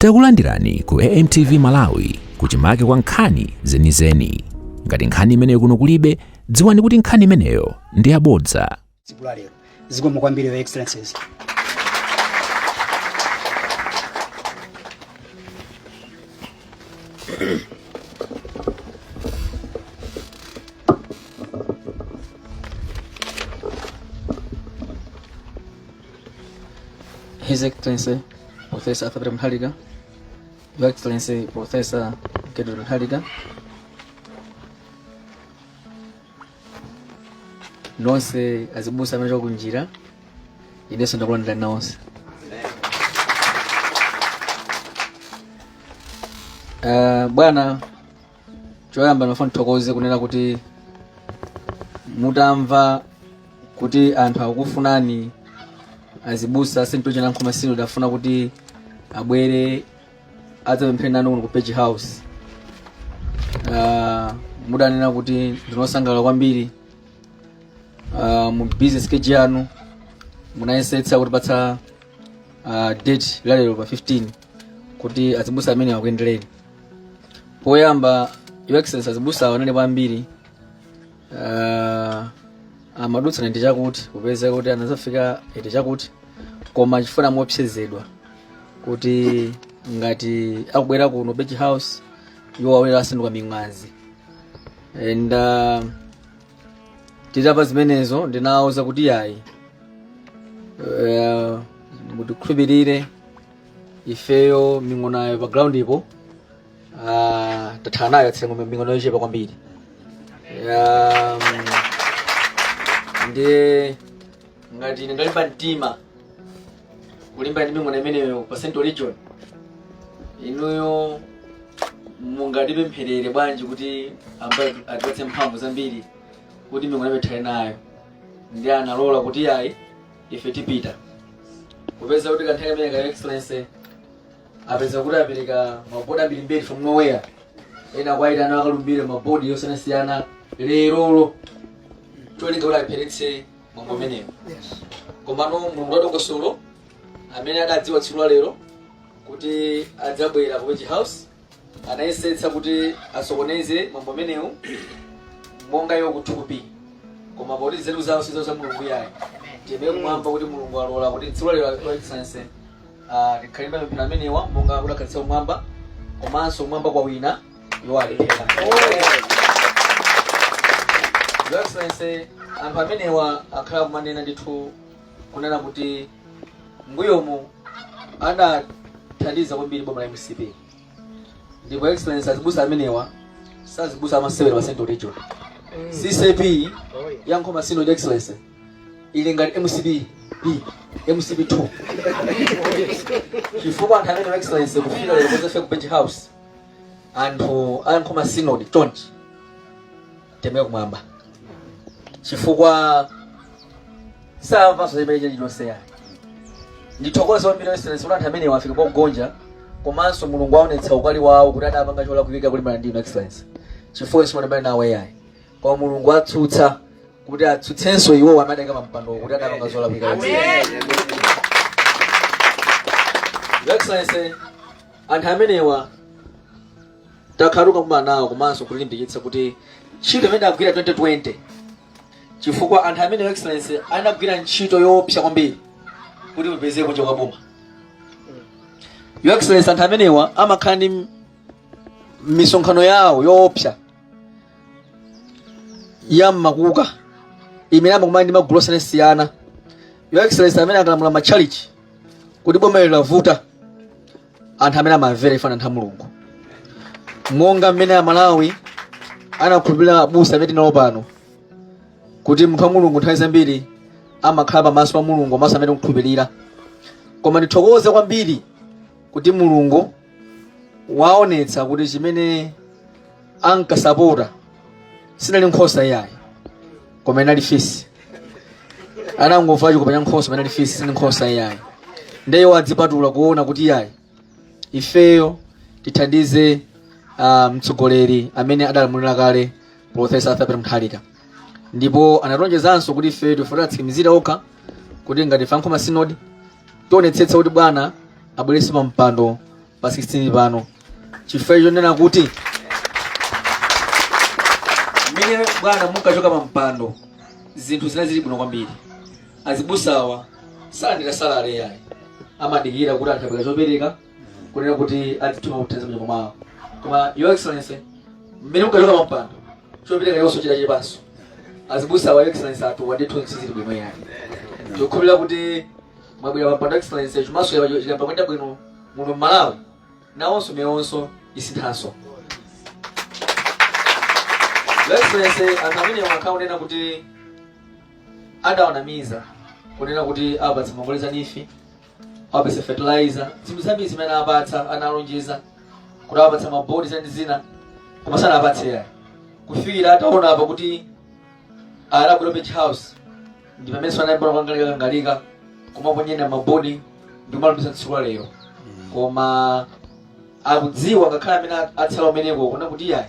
Takulandirani ku AMTV Malawi kuchimake kwa nkhani zenizeni. Ngati nkhani imeneyo kuno kulibe, dziwani kuti nkhani imeneyo ndi yabodza. Zikomo kwambiri Your Excellencies. His Excellency Professor Alfred Gangata, Your Excellency Professor Gangata Moto, Tonse azibusa amene kunjira ineso ndakulandira nawonse. Bwana choyamba ndifuna kuthokoze kunena kuti mutamva kuti anthu akufunani azibusa St. John Nkhomasino dafuna kuti abwere adzapemphere nanu kuno ku Page House. Mudanena kuti ndinosangalala kwambiri mu business schedule yanu munayesetsa kuti patsa date lero pa 15 kuti azibusa amene akuendeleni. Poyamba Your Excellency azibusa wanene kwambiri amadutsa ndi chakuti kupeza kuti anazafika ete chakuti koma chifuna muopsezedwa kuti ngati akubwera kuno Page House iwo awera asanduka ming'azi. And titapa zimenezo ndinawuza kuti yayi mutikhulupirire ifeyo ming'onayo pa ground ipo tathana nayo atsengo ming'ono yochepa kwambiri. Ndiye ngati ndalimba mtima kulimba ndi ming'ono imeneyo pa Central Region, inuyo mungatipempherere bwanji kuti ambaye atipatse mphamvu zambiri kuti ming'ono imeneyo nayo ndi analola kuti yayi ife tipita kupeza kuti kanthaka imene Your Excellency apeza kuti apereka mabodi ambiri from nowhere, ena kwaita ana akalumbire mabodi yosiyanasiyana lerolo tolinga kuti aperetse mambo ameneyo. Komano mulungu wadongosolo amene adadziwa tsiku lero kuti adzabwera ku Page House anayesetsa kuti asokoneze mambo ameneyo monga iwo kuthukupi, koma poti zetu zawo sizo za mulungu yayi tiyebe kumwamba kuti mulungu alola kuti tsiku lero Your Excellency tikhalimba mapemphero amenewa monga kudakhalitsa kumwamba komanso kumwamba kwa wina iwo alekera. Your Excellency anthu amenewa akhala kumanena ndithu kunena kuti mbuyomu adathandiza kwambiri boma la MCP, ndipo Your Excellency azibusa amenewa sazibusa amasewera pa Central Region. CCP ya Nkhomasino Your Excellency ili ngati MCP 2 chifukwa anthu amene Your Excellency kufika lero kuzafika ku Page House anthu a Nkhomasino Tonse temeke kumwamba chifukwa samva zimene chilichonse yayi. Ndithokoza kwambiri Your Excellency kuti anthu amene wafika kwa kugonja komanso mulungu aonetsa ukali wawo kuti adapanga chola kuwika kulimbana ndi Your Excellency chifukwa simunabale nawe yayi, koma mulungu atsutsa kuti atsutsenso iwo amadeka pampando kuti adapanga chola kuwika. Your Excellency anthu amenewa takhaluka kumana nawo komanso kulimbikitsa kuti ntchito imene agwira 2020 chifukwa anthu amene Your Excellency anagwira ntchito yoopsa kwambiri kuti mupezeke kunja kwa boma. Your Excellency anthu amenewa amakhala ndi misonkhano yawo yoopsa ya mmakuka imene amakumana ndi magulu osiyanasiyana. Your Excellency amene akalamula matchalichi kuti boma lavuta anthu amene amamvera ifana anthu a mulungu monga mmene a Malawi anakhulupirira abusa amene tinalo pano kuti munthu wa mulungu nthawi zambiri amakhala pamaso pa mulungu komanso amene kukhulupirira. Koma ndithokoze kwambiri kuti mulungu waonetsa kuti chimene ankasapota sinali nkhosa yayi koma inali fisi. Anangomva chikupanya nkhosa imene inali fisi sinali nkhosa yayi, ndiye adzipatula kuona kuti yayi ifeyo tithandize mtsogoleri amene adalamulira kale Professor Alfred Gangata. Ndipo anatonjezanso kuti ifeyo tifuna tsikimizira okha kuti ngati fa Nkhomasino tionetsetsa kuti bwana abwerese pa mpando pa 16 pano. Chifukwa chonena kuti mmene bwana munkachoka pa mpando zinthu zina zili bwino kwambiri. Azibusawa salandira salary yayi. Amadikira kuti anthu apeka chopereka kunena kuti azituma kuthandiza mnyumba mwawo. Koma Your Excellency mmene munkachoka pa mpando chopereka yonso chita chipanso. Azibusawa Your Excellency atuwa ndi Tonse zili bwino yayi. Ndikukhulupirira kuti mwabwera pa mpando Excellency chumaso chikamba kwenda bwino muno Malawi nawonso mewonso isinthanso. Your Excellency anthu amene mwakaonena kuti adawanamiza kunena kuti apatsa mangoleza nifi apatsa fertilizer zinthu zambiri zimene apatsa analonjeza kuti apatsa mabodi zina koma sanapatse yayi. Kufikira ataona apa kuti alabwera bench house ndi pamene sanayambira kukangalika kumaponyera mabodi ndi kumalumisa tsiku lero. Koma akudziwa ngakhala amene atsala umeneko kuna kuti yayi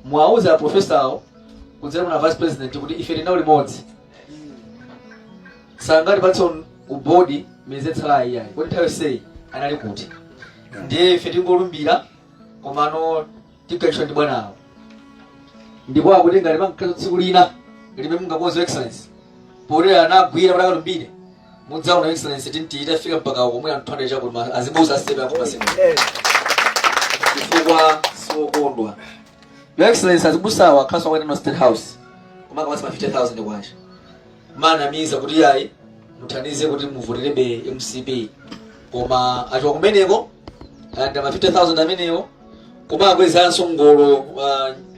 mwauza professor kudzera muna vice president kuti ife tinawo limodzi sangati patso ubodi mezetsala yayi kuti nthawi sei anali kuti ndiye ife tingolumbira komano tikachita ndi bwanawo ndipo akuti ngati pankhazo tsiku lina limene mungakonza Excellency poti anagwira kuti akalumbire mudzaona Excellency tintiita fika mpaka komwe anthu 200 chakuti azibusa sepe akomasene chifukwa siwokondwa. Your Excellency azibusawa khaswa kwenda no State House koma kamasi 50,000 kwacha mana miza kuti yayi muthandize kuti muvoterebe MCP koma acho kumeneko anda ma 50,000 amenewo koma akwezanso ngolo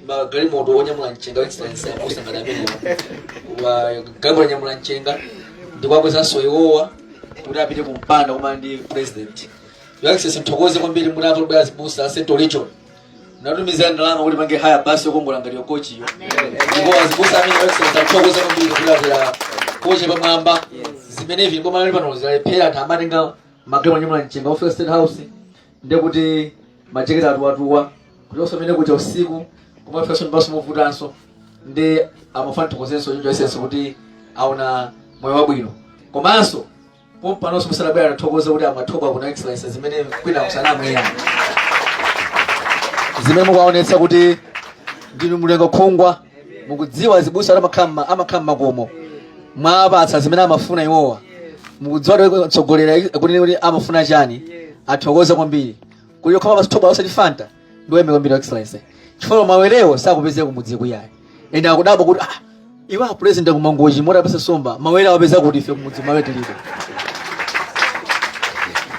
magalimoto onyamula mchenga wa Excellency abusa ngati amenewo wa galimoto nyamula mchenga ndi kwakwezanso iwowa kuti apite kumpanda koma ndi president. Your Excellency mthokoze kwambiri munato bwa azibusa Central Region natumiza ndalama kuti pange haya basi yokongola ngati yokochi iyo ndipo azibusa amene Your Excellency mthokoze kwambiri kulatira koche pamwamba zimenevi ngoma lali pano zalephera anthu amatenga magalimoto nyamula mchenga ofika State House ndiye kuti majeketi atuwatuwa kuti osomene kucha usiku koma ifika soni baso movutanso ndi amafana thokozenso Your Excellency kuti aona moyo wabwino komanso pompanonso musalabwera nathokoza kuti amathoka kuna Excellency zimene kwina kusanamwe yani zimene mukuwaonetsa kuti ndinu mulengo khungwa mukudziwa azibusa amakhala makomo mwapatsa zimene amafuna iwowa mukudziwa kuti tsogolera kuti amafuna chani athokoza kwambiri kuti koma pasithoba osati fanta ndiweme kwambiri Excellency chifukwa mawerewo sakupezeka kumudzi kuyayi ende akudaba kuti iwa president kumangoji mota pesa somba mawere awapeza kuti ife kumudzi mawe tilipo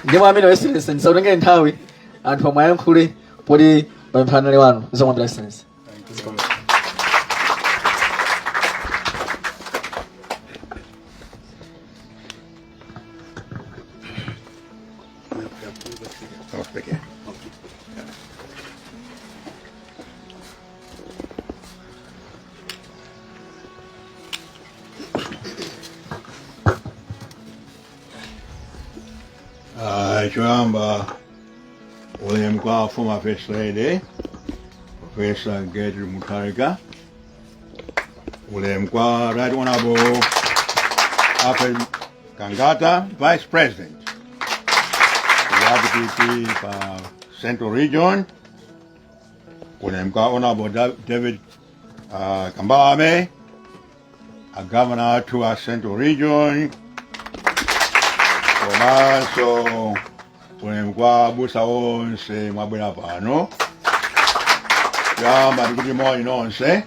ndipo amene Excellency ndisautengere nthawi anthu amayankhule poti pamphana wanu zomwe Excellency. Choyamba ulemkwa former First Lady Professor Mutharika, ulemkwa Right Honorable Alfred Gangata, Vice President Dpp Central Region, ulemkwa Honorable David Kambame, a Governor to our Central Region, komanso ulemkwa busa onse mwabwera pano yamba ndikuti moyo nonse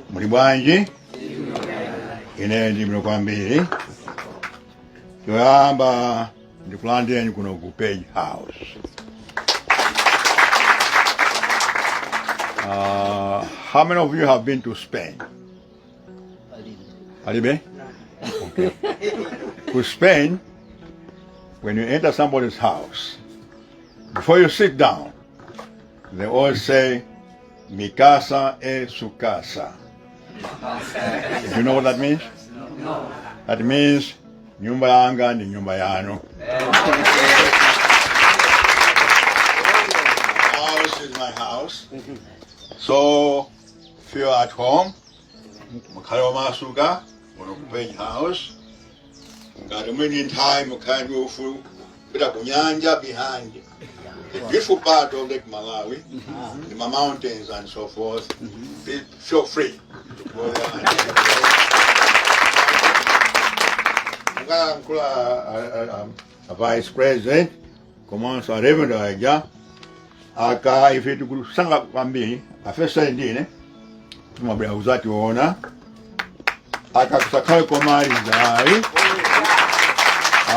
muli bwanji ine ndi bwino kwambiri yoyamba ndikulandeni kuno ku Page House. How many of you have been to Spain? Alibe? Okay. To Spain, when you enter somebody's house, before you sit down, they always say, "Mi casa es su casa." You know what that means? No. That means, nyumba yanga ni nyumba yanu. House is my house. So, if you're at home, mukale masuka, Page House. Got a million time, you can't go through, but a kunyanja behind you. The beautiful part of Lake Malawi, the mountains and so forth, feel free to go there. A vice president, commence à revenir à Gaza. Aka ife tukusanga kwambiri afesa ndine tumabya uzati wona aka kusakale komaliza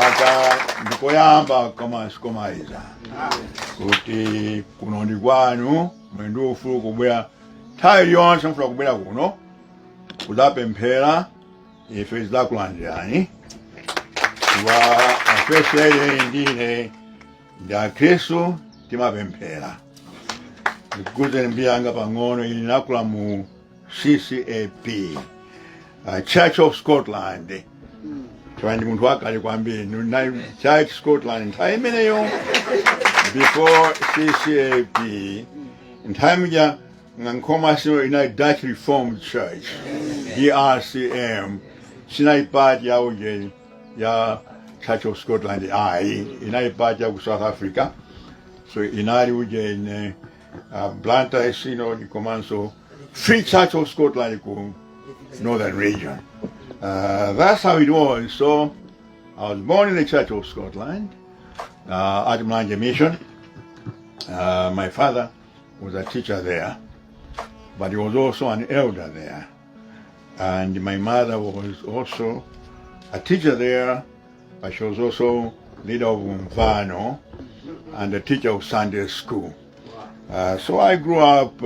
aka ndikoyamba koma sikomaliza kuti kuno ndi kwanu mwendo ufulu kubwera nthawi yonse mfuna kubwera kuno kuzapemphera ife tizakulandirani wa afesa ndine nda Kristu timapemphera ndikuze mbiyanga pang'ono ili nakula mu CCAP Church of Scotland twandi munthu wakale kwambiri Church Scotland nthawi imeneyo before CCAP nthawi ja ngankoma sino ina Dutch Reformed Church DRCM sinaipati yauje ya Church of Scotland inaipati ya ku South Africa. So inari uje in Blantyre Synod Comanso Free Church of Scotland Northern Region. That's how it was. So I was born in the Church of Scotland at Mlanje Mission. My father was a teacher there, but he was also an elder there. And my mother was also a teacher there, but she was also leader of Umvano and a teacher of Sunday school. So I grew up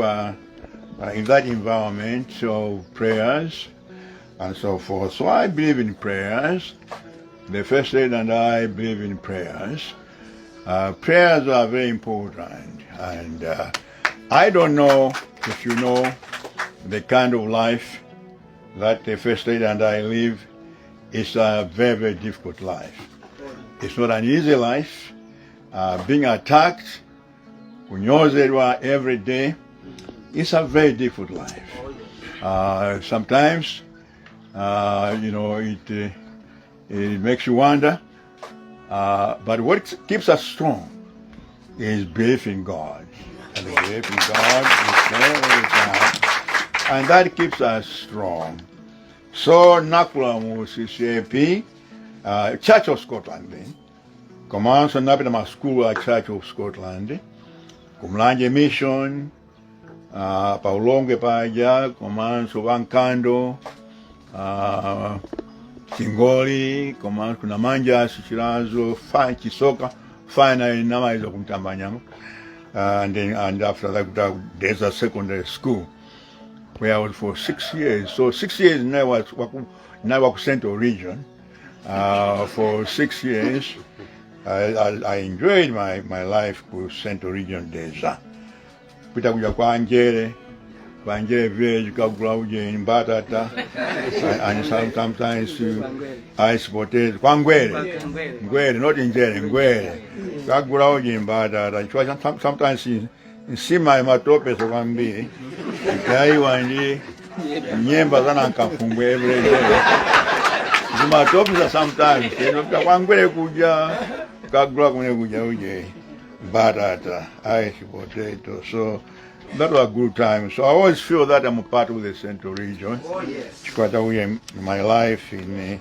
in that environment of prayers and so forth. So I believe in prayers. The first lady and I believe in prayers. Prayers are very important, and I don't know if you know the kind of life that the first lady and I live. It's a very, very difficult life. It's not an easy life. Being attacked, kunyozerwa every day, it's a very difficult life. Sometimes, it makes you wonder. But what keeps us strong is belief in God. And belief in God is there all the time. And that keeps us strong. So, nakula mu CCAP, Church of Scotland then. Commence napita ma school at Church of Scotland. Kumlanje Mission, paulonge paja, commence wankando, Kingoli, commence kuna manja sichirazo, fine chisoka, finally namaiza kumtambanyango. And after that, there's a secondary school where I was for 6 years. So 6 years now I was Central Region. For 6 years, I enjoyed my life with Central Region days. Pita kuja kwa Angere village, kagula uje in Batata, and sometimes ice potatoes. Kwa Ngwere, not in Jere, Ngwere. Kagula uje in Batata. Sometimes in Sima matope so kwambiri. Kai wandi nyemba sana nkafungwe every day. Matope sometimes, kwa Ngwere kuja, kagula kuja uje. Batata, ice potato. So that was a good time. So I always feel that I'm a part of the Central Region. Oh, yes. In my life in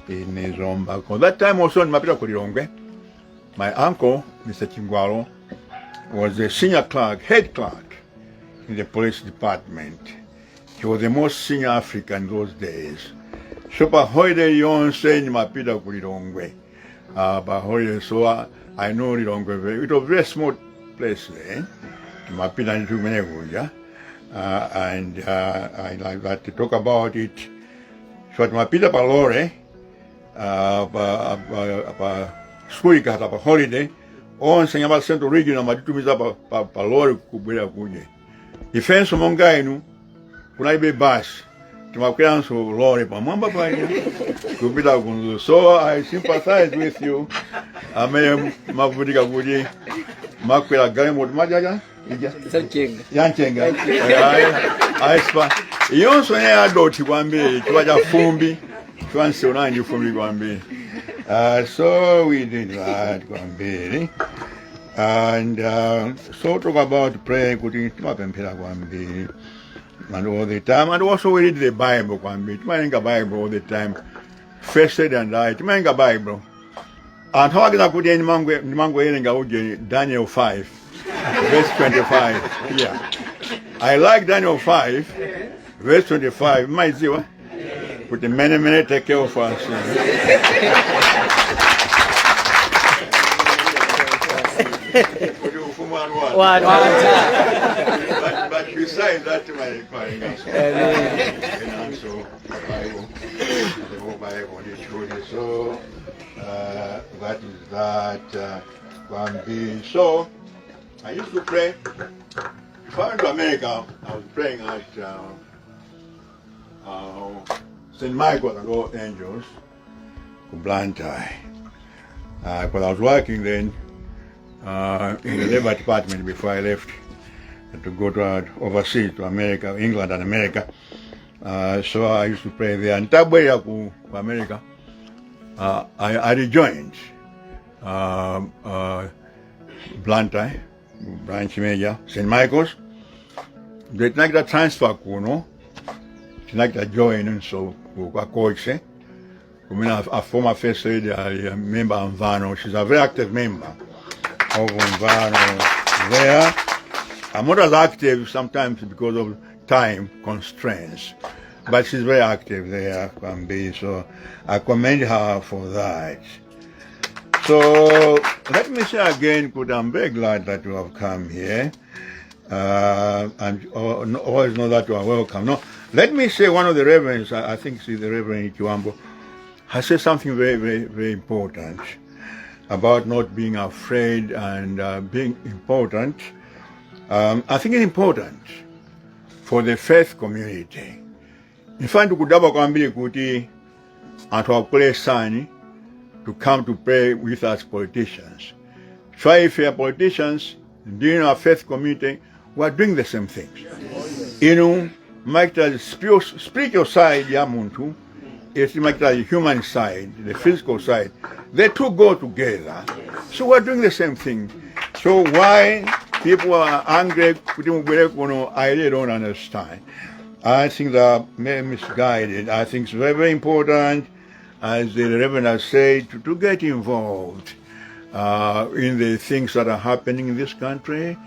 Zomba. That time also in Mapita Kurirongwe, my uncle, Mr. Chingwalo, was the senior clerk, head clerk in the police department. He was the most senior African in those days. So Bahoide Yonse in Mapita Kurirongwe. Bahoide, so I know Rirongwe very. It was a very small place there. Mapita into Meneguja, and I like that to talk about it. So at Mapita Palore, school got up a holiday, on Sangaba Central Region, and Matumiza Palore Kubira Kuje. Defense among Gainu, when I be bash, to my parents who Lori Pamamba Kubira Gunzu. So I sympathize with you. I may Mavudika Gudi, Makwila Gaimot Majaja. Yanchenga. He also had Doti Wambi, Twaja Fumbi, Twansi Fumbi Wambi. So we did that Wambi. And so talk about prayer, and all the time. And also we read the Bible, Bible all the time. First and right, Bible. And how can I put in Daniel 5, verse 25. Yeah. I like Daniel 5, verse 25. My zero. Put the many take care of us. But besides that, my so so that is that one B. So I used to pray. If I went to America, I was praying at St. Michael and All Angels, Blantyre. Because I was working then in the labor department before I left to go to overseas to America, England and America. So I used to pray there. And that way to America, I rejoined Blantyre, branch major, St. Michael's. They like that transfer, like that join, so coach. I mean, a former first lady, a member of Vano. She's a very active member of Vano there. I'm not as active sometimes because of time constraints, but she's very active there, so I commend her for that. So let me say again, I'm very glad that you have come here, and always know that you are welcome. No, let me say one of the reverends, I think it's the Reverend Ikiwambo, has said something very, very, very important about not being afraid and being important. I think it's important for the faith community. In fact, kudaba kwambiri kuti anthu akule sani to come to pray with us politicians. So if we are politicians, during our faith community, we are doing the same things. You know, the spiritual side, yamuntu, it's the human side, the physical side. The two go together. So we are doing the same thing. So why people are angry, I really don't understand. I think they're misguided. I think it's very, very important, as the Reverend has said, to get involved in the things that are happening in this country,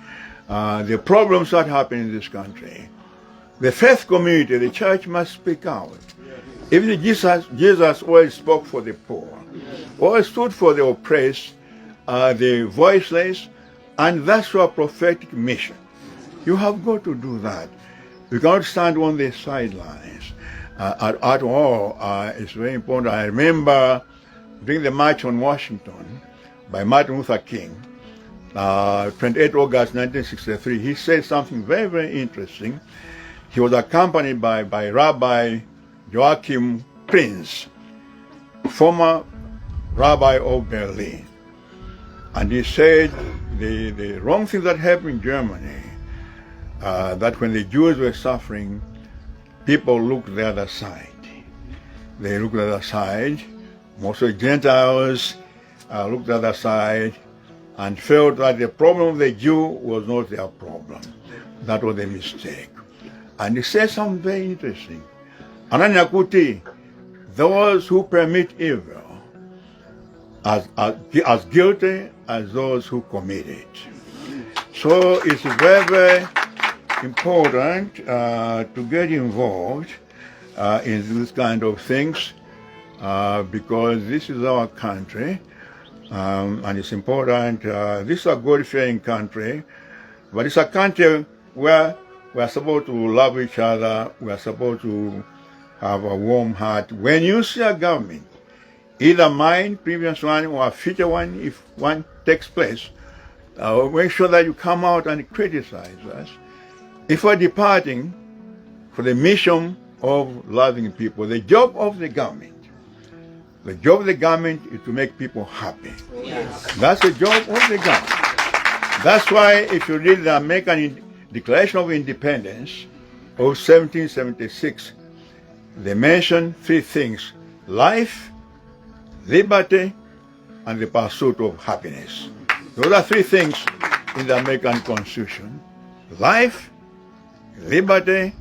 the problems that happen in this country. The faith community, the church must speak out. Even Jesus always spoke for the poor, always stood for the oppressed, the voiceless, and that's your prophetic mission. You have got to do that. You cannot stand on the sidelines at all. It's very important. I remember during the March on Washington by Martin Luther King, 28 August 1963, he said something very, very interesting. He was accompanied by Rabbi Joachim Prince, former rabbi of Berlin. And he said the wrong thing that happened in Germany, that when the Jews were suffering, people looked the other side. They looked the other side. Most of the Gentiles looked the other side and felt that the problem of the Jew was not their problem. That was a mistake. And he said something very interesting. Ananyakuti, those who permit evil as guilty as those who commit it. So it's very, very important to get involved in this kind of things because this is our country and it's important. This is a God-fearing country, but it's a country where we are supposed to love each other. We are supposed to have a warm heart. When you see a government, either mine, previous one, or a future one, if one takes place, make sure that you come out and criticize us. If we're departing for the mission of loving people, the job of the government is to make people happy. Yes. That's the job of the government. That's why if you read the American Declaration of Independence of 1776, they mention three things: life, liberty, and the pursuit of happiness. Those are three things in the American Constitution: life, liberty,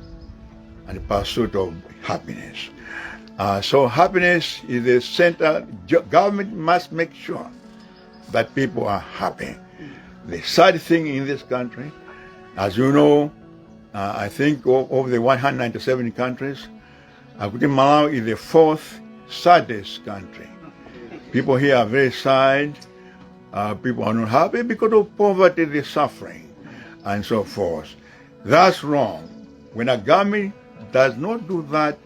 and pursuit of happiness. So happiness is the center. Government must make sure that people are happy. The sad thing in this country, as you know, I think of the 197 countries, Malawi is the fourth saddest country. People here are very sad. People are not happy because of poverty, the suffering, and so forth. That's wrong. When a government does not do that,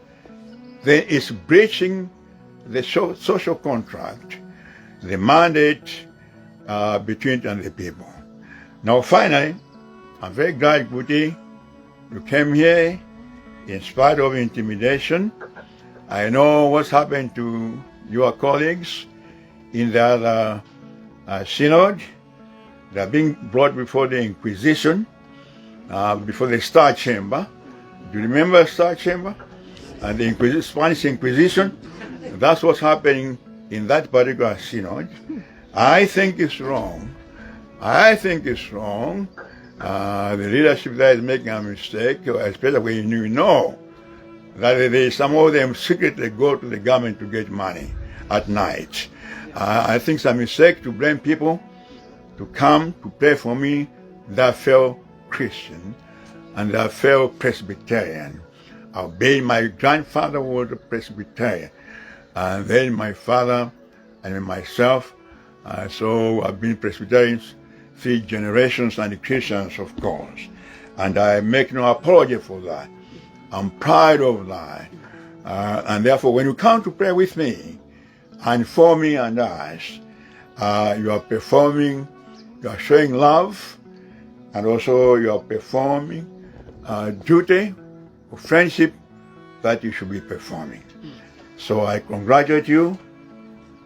then it's breaching the social contract, the mandate between and the people. Now, finally, I'm very glad, Kuti, you came here in spite of intimidation. I know what's happened to your colleagues in the other synod. They're being brought before the Inquisition, before the Star Chamber. Do you remember Star Chamber? And the Spanish Inquisition? That's what's happening in that particular synod. I think it's wrong. I think it's wrong. The leadership there is making a mistake, especially when you know that some of them secretly go to the government to get money at night. I think it's a mistake to blame people to come to pray for me, that fellow Christian and that fellow Presbyterian. My grandfather was a Presbyterian, and then my father and myself, so I've been Presbyterians 3 generations and Christians, of course. And I make no apology for that. I'm proud of that. And therefore, when you come to pray with me and for me and us, you are performing, you are showing love, and also you are performing duty of friendship that you should be performing. So I congratulate you,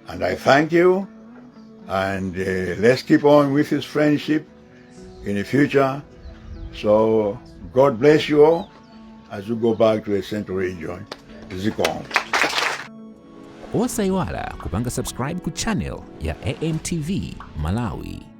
and I thank you, and let's keep on with this friendship in the future. So God bless you all as you go back to the Central Region. Ziko. Osaiwala kupanga subscribe ku channel ya AMTV Malawi.